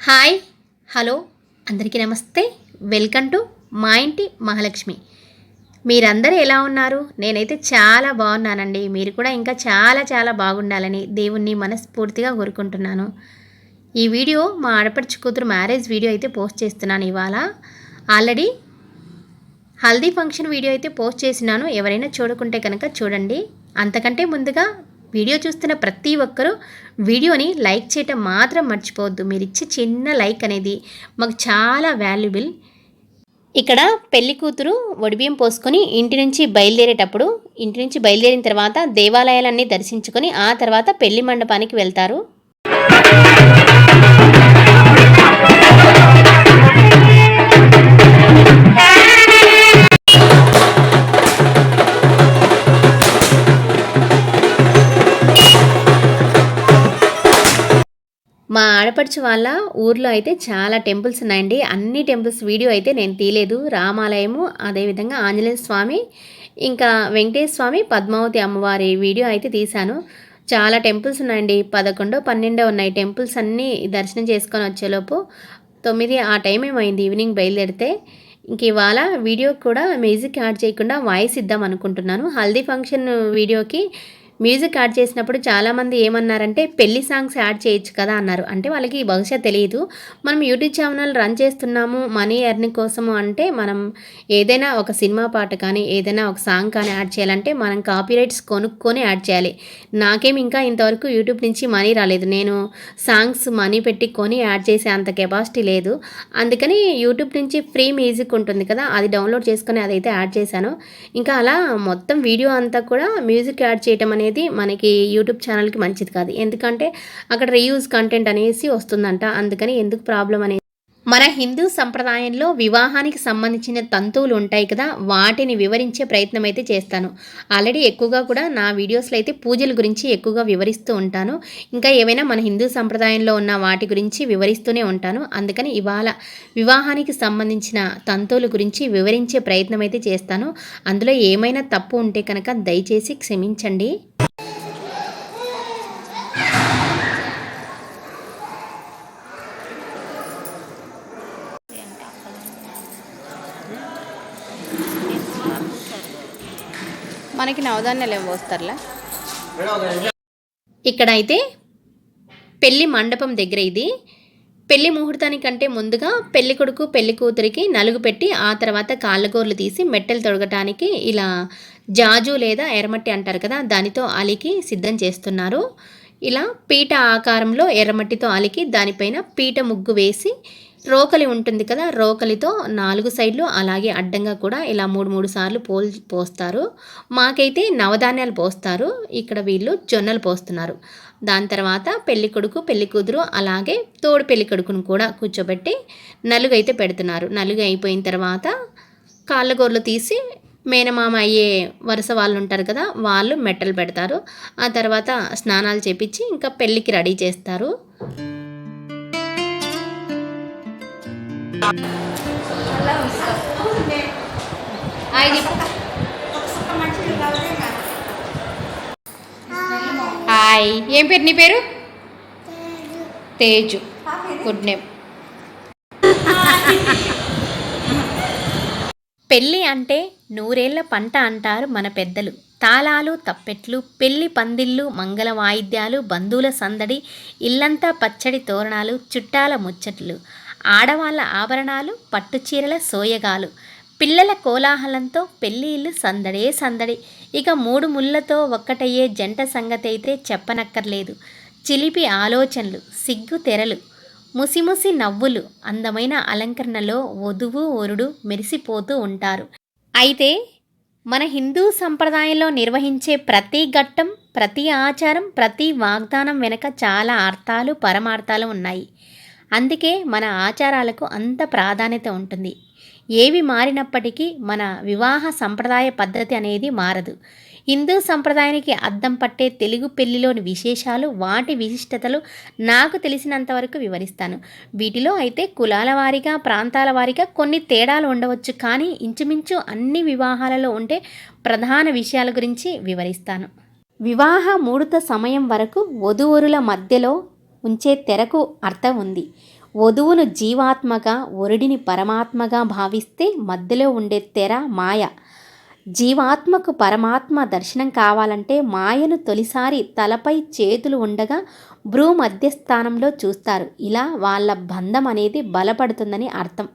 Hi hello అందరికీ నమస్తే. Welcome to మా ఇంటి మహాలక్ష్మి. మీరందరూ ఎలా ఉన్నారు? నేనైతే చాలా బాగున్నానండి. మీరు కూడా ఇంకా చాలా చాలా బాగుండాలని దేవుణ్ణి మనస్ఫూర్తిగా కోరుకుంటున్నాను. ఈ వీడియో మా ఆడపడుచు కూతురు మ్యారేజ్ వీడియో అయితే పోస్ట్ చేస్తున్నాను ఇవాళ. ఆల్రెడీ హల్దీ ఫంక్షన్ వీడియో అయితే పోస్ట్ చేసినాను. ఎవరైనా చూడకుంటే కనుక చూడండి. అంతకంటే ముందుగా వీడియో చూస్తున్న ప్రతి ఒక్కరూ వీడియోని లైక్ చేయటం మాత్రం మర్చిపోవద్దు. మీరు ఇచ్చే చిన్న లైక్ అనేది మాకు చాలా వాల్యుబుల్. ఇక్కడ పెళ్లి కూతురు ఒడిబియ్యం పోసుకొని ఇంటి నుంచి బయలుదేరిన తర్వాత దేవాలయాలన్నీ దర్శించుకొని ఆ తర్వాత పెళ్లి మండపానికి వెళ్తారు. మా ఆడపడుచు వాళ్ళ ఊర్లో అయితే చాలా టెంపుల్స్ ఉన్నాయండి. అన్ని టెంపుల్స్ వీడియో అయితే నేను తీయలేదు. రామాలయము, అదేవిధంగా ఆంజనేయ స్వామి, ఇంకా వెంకటేశ్వర స్వామి, పద్మావతి అమ్మవారి వీడియో అయితే తీశాను. చాలా టెంపుల్స్ ఉన్నాయండి. 11, 12 ఉన్నాయి టెంపుల్స్. అన్నీ దర్శనం చేసుకొని వచ్చేలోపు 9 ఆ టైం ఏమైంది ఈవినింగ్ బయలుదేరితే. ఇంక ఇవాళ వీడియో కూడా మ్యూజిక్ యాడ్ చేయకుండా వాయిస్ ఇద్దాం అనుకుంటున్నాను. హల్దీ ఫంక్షన్ వీడియోకి మ్యూజిక్ యాడ్ చేసినప్పుడు చాలామంది ఏమన్నారంటే పెళ్లి సాంగ్స్ యాడ్ చేయొచ్చు కదా అన్నారు. అంటే వాళ్ళకి బహుశా తెలియదు. మనం యూట్యూబ్ ఛానల్ రన్ చేస్తున్నాము మనీ ఎర్నింగ్ కోసము అంటే మనం ఏదైనా ఒక సినిమా పాట కానీ ఏదైనా ఒక సాంగ్ కానీ యాడ్ చేయాలంటే మనం కాపీరైట్స్ కొనుక్కొని యాడ్ చేయాలి. నాకేం ఇంకా ఇంతవరకు యూట్యూబ్ నుంచి మనీ రాలేదు. నేను సాంగ్స్ మనీ పెట్టి కొని యాడ్ చేసే అంత కెపాసిటీ లేదు. అందుకని యూట్యూబ్ నుంచి ఫ్రీ మ్యూజిక్ ఉంటుంది కదా, అది డౌన్లోడ్ చేసుకొని అదైతే యాడ్ చేశాను. ఇంకా అలా మొత్తం వీడియో అంతా కూడా మ్యూజిక్ యాడ్ చేయటం అనేది మనకి యూట్యూబ్ ఛానల్కి మంచిది కాదు. ఎందుకంటే అక్కడ రీయూజ్ కంటెంట్ అనేసి వస్తుందంట. అందుకని ఎందుకు ప్రాబ్లం అనేది. మన హిందూ సంప్రదాయంలో వివాహానికి సంబంధించిన తంతువులు ఉంటాయి కదా, వాటిని వివరించే ప్రయత్నం అయితే చేస్తాను. ఆల్రెడీ ఎక్కువగా కూడా నా వీడియోస్లో అయితే పూజల గురించి ఎక్కువగా వివరిస్తూ ఉంటాను. ఇంకా ఏవైనా మన హిందూ సంప్రదాయంలో ఉన్న వాటి గురించి వివరిస్తూనే ఉంటాను. అందుకని ఇవాళ వివాహానికి సంబంధించిన తంతువుల గురించి వివరించే ప్రయత్నం అయితే చేస్తాను. అందులో ఏమైనా తప్పు ఉంటే కనుక దయచేసి క్షమించండి. మనకి నవధాన్యాలు ఏం పోస్తారులే. ఇక్కడైతే పెళ్లి మండపం దగ్గర ఇది పెళ్లి ముహూర్తానికంటే ముందుగా పెళ్లి కొడుకు పెళ్లి కూతురికి నలుగు పెట్టి ఆ తర్వాత కాళ్ళగోర్లు తీసి మెట్టెలు తొడగటానికి ఇలా జాజు లేదా ఎర్రమట్టి అంటారు కదా, దానితో అలికి సిద్ధం చేస్తున్నారు. ఇలా పీట ఆకారంలో ఎర్రమట్టితో అలికి దానిపైన పీట ముగ్గు వేసి రోకలి ఉంటుంది కదా, రోకలితో 4 సైడ్లు అలాగే అడ్డంగా కూడా ఇలా 3 సార్లు పోస్తారు. మాకైతే నవధాన్యాలు పోస్తారు. ఇక్కడ వీళ్ళు జొన్నలు పోస్తున్నారు. దాని తర్వాత పెళ్లి కొడుకు పెళ్లి కూతురు అలాగే తోడు పెళ్లి కొడుకును కూడా కూర్చోబెట్టి నలుగు అయితే పెడుతున్నారు. నలుగు అయిపోయిన తర్వాత కాళ్ళగోర్లు తీసి మేనమామ అయ్యే వరుస వాళ్ళు ఉంటారు కదా, వాళ్ళు మెట్టలు పెడతారు. ఆ తర్వాత స్నానాలు చేపించి ఇంకా పెళ్ళికి రెడీ చేస్తారు. హాయ్, ఏం పేరు నీ పేరు? తేజు. Good name. పెళ్ళి అంటే 100 ఏళ్ల పంట అంటారు మన పెద్దలు. తాళాలు తప్పెట్లు, పెళ్లి పందిళ్ళు, మంగళ వాయిద్యాలు, బంధువుల సందడి, ఇల్లంతా పచ్చడి తోరణాలు, చుట్టాల ముచ్చట్లు, ఆడవాళ్ళ ఆభరణాలు, పట్టుచీరల సోయగాలు, పిల్లల కోలాహలంతో పెళ్లి ఇల్లు సందడే సందడి. ఇక 3 ముళ్ళతో ఒక్కటయ్యే జంట సంగతి అయితే చెప్పనక్కర్లేదు. చిలిపి ఆలోచనలు, సిగ్గు తెరలు, ముసిముసి నవ్వులు, అందమైన అలంకరణలో వధువు వరుడు మెరిసిపోతూ ఉంటారు. అయితే మన హిందూ సంప్రదాయంలో నిర్వహించే ప్రతి ఘట్టం, ప్రతి ఆచారం, ప్రతి వాగ్దానం వెనక చాలా అర్థాలు పరమార్థాలు ఉన్నాయి. అందుకే మన ఆచారాలకు అంత ప్రాధాన్యత ఉంటుంది. ఏవి మారినప్పటికీ మన వివాహ సంప్రదాయ పద్ధతి అనేది మారదు. హిందూ సంప్రదాయానికి అద్దం పట్టే తెలుగు పెళ్లిలోని విశేషాలు, వాటి విశిష్టతలు నాకు తెలిసినంతవరకు వివరిస్తాను. వీటిలో అయితే కులాల వారీగా, ప్రాంతాల వారీగా కొన్ని తేడాలు ఉండవచ్చు, కానీ ఇంచుమించు అన్ని వివాహాలలో ఉండే ప్రధాన విషయాల గురించి వివరిస్తాను. వివాహ ముహూర్త సమయం వరకు వధూవరుల మధ్యలో ఉంచే తెరకు అర్థం ఉంది. వధువును జీవాత్మగా, వరుడిని పరమాత్మగా భావిస్తే మధ్యలో ఉండే తెర మాయ. జీవాత్మకు పరమాత్మ దర్శనం కావాలంటే మాయను తొలిసారి తలపై చేతులు ఉండగా భ్రూ మధ్యస్థానంలో చూస్తారు. ఇలా వాళ్ళ బంధం అనేది బలపడుతుందని అర్థం.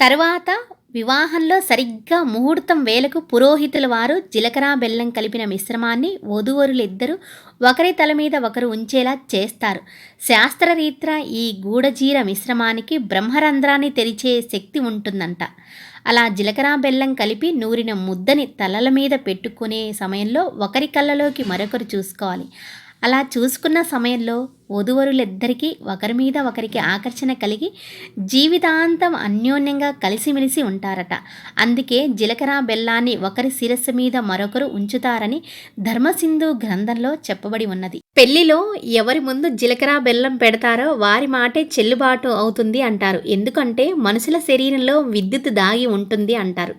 తరువాత వివాహంలో సరిగ్గా ముహూర్తం వేళకు పురోహితుల వారు జీలకర్ర బెల్లం కలిపిన మిశ్రమాన్ని వధూవరులిద్దరూ ఒకరి తల మీద ఒకరు ఉంచేలా చేస్తారు. శాస్త్రరీత్యా ఈ గూఢజీర మిశ్రమానికి బ్రహ్మరంధ్రాన్ని తెరిచే శక్తి ఉంటుందంట. అలా జీలకర్ర బెల్లం కలిపి నూరిన ముద్దని తలల మీద పెట్టుకునే సమయంలో ఒకరి కళ్ళలోకి మరొకరు చూసుకోవాలి. అలా చూసుకున్న సమయంలో వధూవరులిద్దరికీ ఒకరి మీద ఒకరికి ఆకర్షణ కలిగి జీవితాంతం అన్యోన్యంగా కలిసిమెలిసి ఉంటారట. అందుకే జీలకర్ర బెల్లాన్ని ఒకరి శిరస్సు మీద మరొకరు ఉంచుతారని ధర్మసింధు గ్రంథంలో చెప్పబడి ఉన్నది. పెళ్లిలో ఎవరి ముందు జీలకర్ర బెల్లం పెడతారో వారి మాటే చెల్లుబాటు అవుతుంది అంటారు. ఎందుకంటే మనుషుల శరీరంలో విద్యుత్ దాగి ఉంటుంది అంటారు.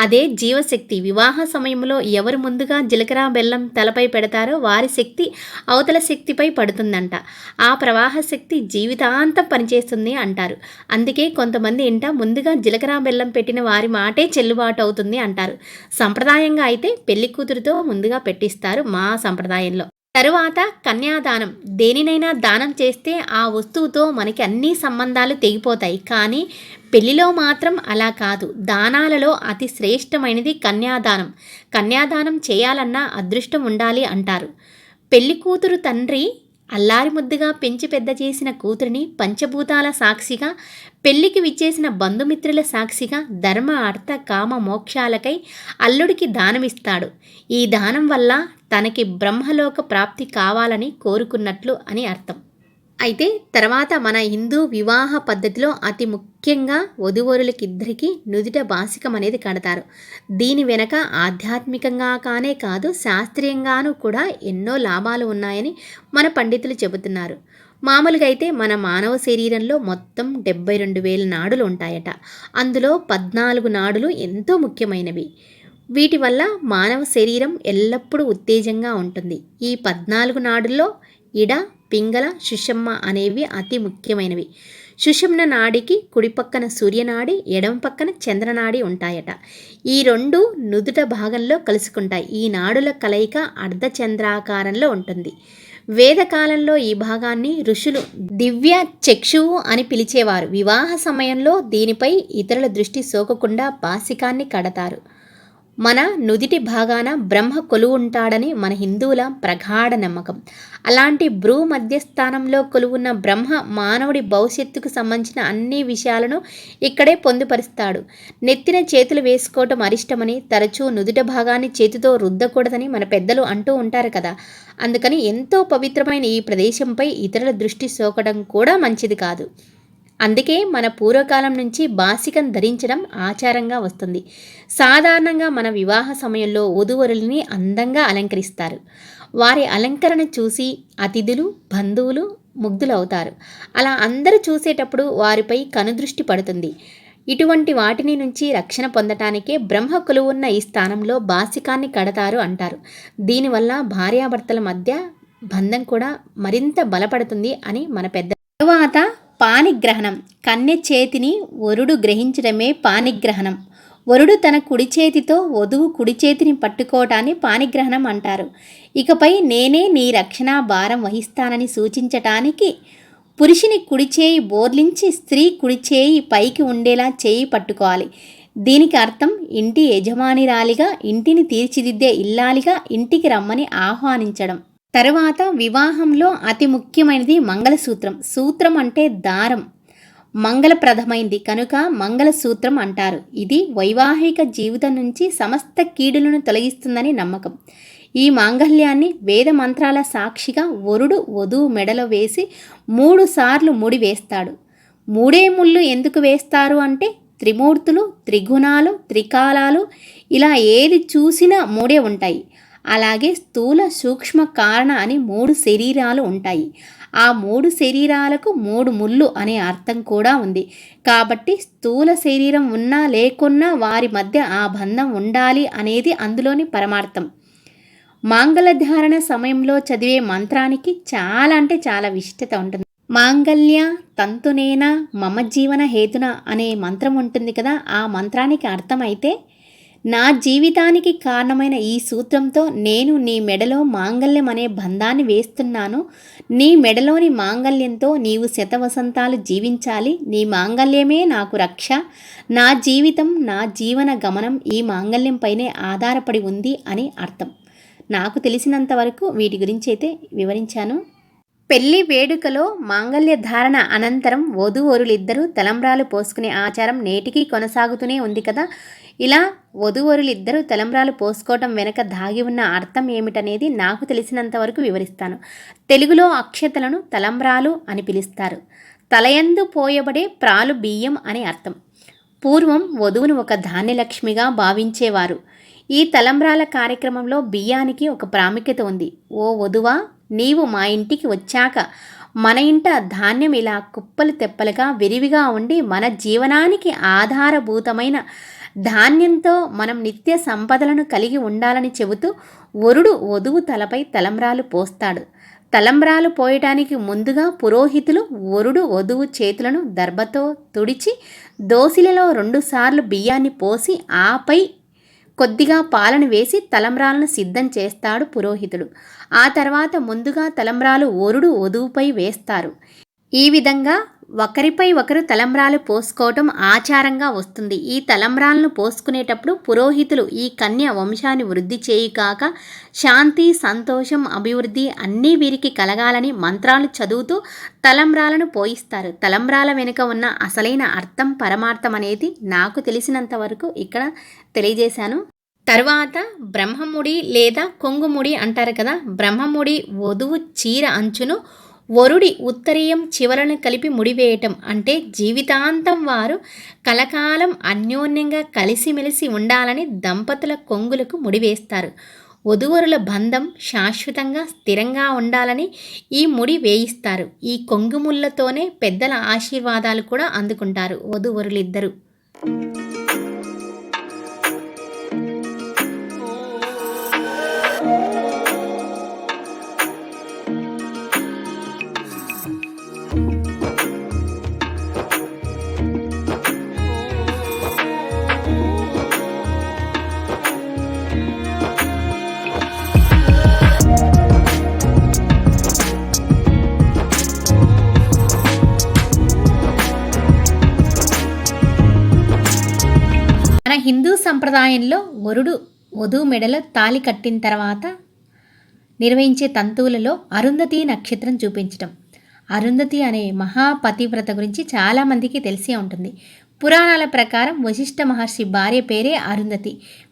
అదే జీవశక్తి. వివాహ సమయంలో ఎవరు ముందుగా జీలకర్ర బెల్లం తలపై పెడతారో వారి శక్తి అవతల శక్తిపై పడుతుందంట. ఆ ప్రవాహ శక్తి జీవితాంతం పనిచేస్తుంది అంటారు. అందుకే కొంతమంది ఇంట ముందుగా జీలకర్ర బెల్లం పెట్టిన వారి మాటే చెల్లుబాటు అవుతుంది అంటారు. సంప్రదాయంగా అయితే పెళ్లి కూతురుతో ముందుగా పెట్టిస్తారు మా సంప్రదాయంలో. తరువాత కన్యాదానం. దేనినైనా దానం చేస్తే ఆ వస్తువుతో మనకి అన్ని సంబంధాలు తెగిపోతాయి. కానీ పెళ్లిలో మాత్రం అలా కాదు. దానాలలో అతి శ్రేష్టమైనది కన్యాదానం. కన్యాదానం చేయాలన్నా అదృష్టం ఉండాలి అంటారు. పెళ్లి కూతురు తండ్రి అల్లారి ముద్దుగా పెంచి పెద్ద చేసిన కూతురిని పంచభూతాల సాక్షిగా, పెళ్లికి విచ్చేసిన బంధుమిత్రుల సాక్షిగా ధర్మ అర్థ కామ మోక్షాలకై అల్లుడికి దానమిస్తాడు. ఈ దానం వల్ల తనకి బ్రహ్మలోక ప్రాప్తి కావాలని కోరుకున్నట్లు అని అర్థం. అయితే తర్వాత మన హిందూ వివాహ పద్ధతిలో అతి ముఖ్యంగా వధూవరులకిద్దరికీ నుదుట బాసికం అనేది కడతారు. దీని వెనక ఆధ్యాత్మికంగా కానే కాదు, శాస్త్రీయంగానూ కూడా ఎన్నో లాభాలు ఉన్నాయని మన పండితులు చెబుతున్నారు. మామూలుగా అయితే మన మానవ శరీరంలో మొత్తం 72,000 నాడులు ఉంటాయట. అందులో 14 నాడులు ఎంతో ముఖ్యమైనవి. వీటి వల్ల మానవ శరీరం ఎల్లప్పుడూ ఉత్తేజంగా ఉంటుంది. ఈ 14 నాడుల్లో ఇడ, పింగళ, సుషుమ్న అనేవి అతి ముఖ్యమైనవి. సుషుమ్న నాడికి కుడి పక్కన సూర్యనాడి, ఎడమ పక్కన చంద్రనాడి ఉంటాయట. ఈ రెండు నుదుట భాగంలో కలుసుకుంటాయి. ఈ నాడుల కలయిక అర్ధచంద్రాకారంలో ఉంటుంది. వేదకాలంలో ఈ భాగాన్ని ఋషులు దివ్య చక్షువు అని పిలిచేవారు. వివాహ సమయంలో దీనిపై ఇతరుల దృష్టి సోకకుండా బాసికాన్ని కడతారు. మన నుదిటి భాగాన బ్రహ్మ కొలువుంటాడని మన హిందువుల ప్రగాఢ నమ్మకం. అలాంటి భ్రూ మధ్యస్థానంలో కొలువున్న బ్రహ్మ మానవుడి భవిష్యత్తుకు సంబంధించిన అన్ని విషయాలను ఇక్కడే పొందుపరుస్తాడు. నెత్తిన చేతులు వేసుకోవటం అరిష్టమని, తరచూ నుదుట భాగాన్ని చేతితో రుద్దకూడదని మన పెద్దలు అంటూ ఉంటారు కదా. అందుకని ఎంతో పవిత్రమైన ఈ ప్రదేశంపై ఇతరుల దృష్టి సోకడం కూడా మంచిది కాదు. అందుకే మన పూర్వకాలం నుంచి బాసికం ధరించడం ఆచారంగా వస్తుంది. సాధారణంగా మన వివాహ సమయంలో వధూవరుల్ని అందంగా అలంకరిస్తారు. వారి అలంకరణ చూసి అతిథులు, బంధువులు ముగ్ధులవుతారు. అలా అందరూ చూసేటప్పుడు వారిపై కనుదృష్టి పడుతుంది. ఇటువంటి వాటిని నుంచి రక్షణ పొందటానికే బ్రహ్మ కొలువున్న ఈ స్థానంలో బాసికాన్ని కడతారు అంటారు. దీనివల్ల భార్యాభర్తల మధ్య బంధం కూడా మరింత బలపడుతుంది అని మన పెద్ద. తరువాత పాణిగ్రహణం. కన్య చేతిని వరుడు గ్రహించడమే పాణిగ్రహణం. వరుడు తన కుడి చేతితో వధువు కుడి చేతిని పట్టుకోవటాన్ని పాణిగ్రహణం అంటారు. ఇకపై నేనే నీ రక్షణ భారం వహిస్తానని సూచించటానికి పురుషుని కుడి చేయి బోర్లించి స్త్రీ కుడి చేయి పైకి ఉండేలా చేయి పట్టుకోవాలి. దీనికి అర్థం ఇంటి యజమానిరాలిగా, ఇంటిని తీర్చిదిద్దే ఇల్లాలిగా ఇంటికి రమ్మని ఆహ్వానించడం. తరువాత వివాహంలో అతి ముఖ్యమైనది మంగళసూత్రం. సూత్రం అంటే దారం, మంగళప్రదమైంది కనుక మంగళసూత్రం అంటారు. ఇది వైవాహిక జీవితం నుంచి సమస్త కీడులను తొలగిస్తుందని నమ్మకం. ఈ మాంగళ్యాన్ని వేద మంత్రాల సాక్షిగా వరుడు వధువు మెడలో వేసి 3 సార్లు ముడి వేస్తాడు. 3 ముళ్ళు ఎందుకు వేస్తారు అంటే త్రిమూర్తులు, త్రిగుణాలు, త్రికాలాలు ఇలా ఏది చూసినా 3 ఉంటాయి. అలాగే స్థూల, సూక్ష్మ, కారణ అని 3 శరీరాలు ఉంటాయి. ఆ 3 శరీరాలకు 3 ముళ్ళు అనే అర్థం కూడా ఉంది. కాబట్టి స్థూల శరీరం ఉన్నా లేకున్నా వారి మధ్య ఆ బంధం ఉండాలి అనేది అందులోని పరమార్థం. మాంగళ్యధారణ సమయంలో చదివే మంత్రానికి చాలా అంటే చాలా విశిష్టత ఉంటుంది. మాంగళ్య తంతునేన మమ జీవన హేతున అనే మంత్రం ఉంటుంది కదా, ఆ మంత్రానికి అర్థమైతే నా జీవితానికి కారణమైన ఈ సూత్రంతో నేను నీ మెడలో మాంగళ్యం అనే బంధాన్ని వేస్తున్నాను. నీ మెడలోని మాంగళ్యంతో నీవు శతవసంతాలు జీవించాలి. నీ మాంగళ్యమే నాకు రక్ష. నా జీవితం, నా జీవన గమనం ఈ మాంగళ్యంపైనే ఆధారపడి ఉంది అని అర్థం. నాకు తెలిసినంత వరకు వీటి గురించి అయితే వివరించాను. పెళ్లి వేడుకలో మాంగళ్య ధారణ అనంతరం వధూవరులిద్దరూ తలంబ్రాలు పోసుకునే ఆచారం నేటికి కొనసాగుతూనే ఉంది కదా. ఇలా వధూవరులిద్దరూ తలంబ్రాలు పోసుకోవటం వెనక దాగి ఉన్న అర్థం ఏమిటనేది నాకు తెలిసినంత వరకు వివరిస్తాను. తెలుగులో అక్షతలను తలంబ్రాలు అని పిలుస్తారు. తలయందు పోయబడే ప్రాలు బియ్యం అని అర్థం. పూర్వం వధువును ఒక ధాన్యలక్ష్మిగా భావించేవారు. ఈ తలంబ్రాల కార్యక్రమంలో బియ్యానికి ఒక ప్రాముఖ్యత ఉంది. ఓ వధువా, నీవు మా ఇంటికి వచ్చాక మన ఇంట ధాన్యం ఇలా కుప్పలు తెప్పలుగా విరివిగా ఉండి మన జీవనానికి ఆధారభూతమైన ధాన్యంతో మనం నిత్య సంపదలను కలిగి ఉండాలని చెబుతూ వరుడు వధువు తలపై తలంబ్రాలు పోస్తాడు. తలంబ్రాలు పోయటానికి ముందుగా పురోహితులు వరుడు వధువు చేతులను దర్భతో తుడిచి దోసిలలో 2 సార్లు బియ్యాన్ని పోసి ఆపై కొద్దిగా పాలను వేసి తలంబ్రాలను సిద్ధం చేస్తాడు పురోహితుడు. ఆ తర్వాత ముందుగా తలంబ్రాలు వరుడు వధువుపై వేస్తారు. ఈ విధంగా ఒకరిపై ఒకరు తలంబ్రాలు పోసుకోవటం ఆచారంగా వస్తుంది. ఈ తలంబ్రాలను పోసుకునేటప్పుడు పురోహితులు ఈ కన్య వంశాన్ని వృద్ధి చేయుగాక, శాంతి, సంతోషం, అభివృద్ధి అన్నీ వీరికి కలగాలని మంత్రాలు చదువుతూ తలంబ్రాలను పోయిస్తారు. తలంబ్రాల వెనుక ఉన్న అసలైన అర్థం, పరమార్థం అనేది నాకు తెలిసినంత వరకు ఇక్కడ తెలియజేశాను. తర్వాత బ్రహ్మముడి లేదా కొంగుముడి అంటారు కదా. బ్రహ్మముడి వధువు చీర అంచును వరుడి ఉత్తరీయం చివరను కలిపి ముడివేయటం. అంటే జీవితాంతం వారు కలకాలం అన్యోన్యంగా కలిసిమెలిసి ఉండాలని దంపతుల కొంగులకు ముడివేస్తారు. వధూవరుల బంధం శాశ్వతంగా స్థిరంగా ఉండాలని ఈ ముడి వేయిస్తారు. ఈ కొంగుముళ్ళతోనే పెద్దల ఆశీర్వాదాలు కూడా అందుకుంటారు వధూవరులిద్దరూ. మన హిందూ సంప్రదాయంలో వరుడు వధువు మెడలో తాళి కట్టిన తర్వాత నిర్వహించే తంతువులలో అరుంధతి నక్షత్రం చూపించటం. అరుంధతి అనే మహాపతివ్రత గురించి చాలామందికి తెలిసే ఉంటుంది. పురాణాల ప్రకారం వశిష్ఠ మహర్షి భార్య పేరే అరుంధతి.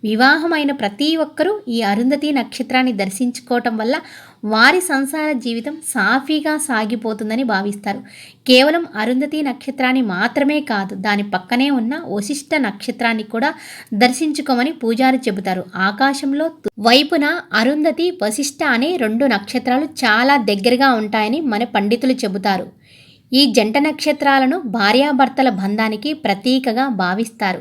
వివాహమైన ప్రతి ఒక్కరూ ఈ అరుంధతి నక్షత్రాన్ని దర్శించుకోవటం వల్ల వారి సంసార జీవితం సాఫీగా సాగిపోతుందని భావిస్తారు. కేవలం అరుంధతి నక్షత్రాన్ని మాత్రమే కాదు, దాని పక్కనే ఉన్న వశిష్ఠ నక్షత్రాన్ని కూడా దర్శించుకోమని పూజారి చెబుతారు. ఆకాశంలో వైపున అరుంధతి, వశిష్ఠ అనే 2 నక్షత్రాలు చాలా దగ్గరగా ఉంటాయని మన పండితులు చెబుతారు. ఈ జంట నక్షత్రాలను భార్యాభర్తల బంధానికి ప్రతీకగా భావిస్తారు.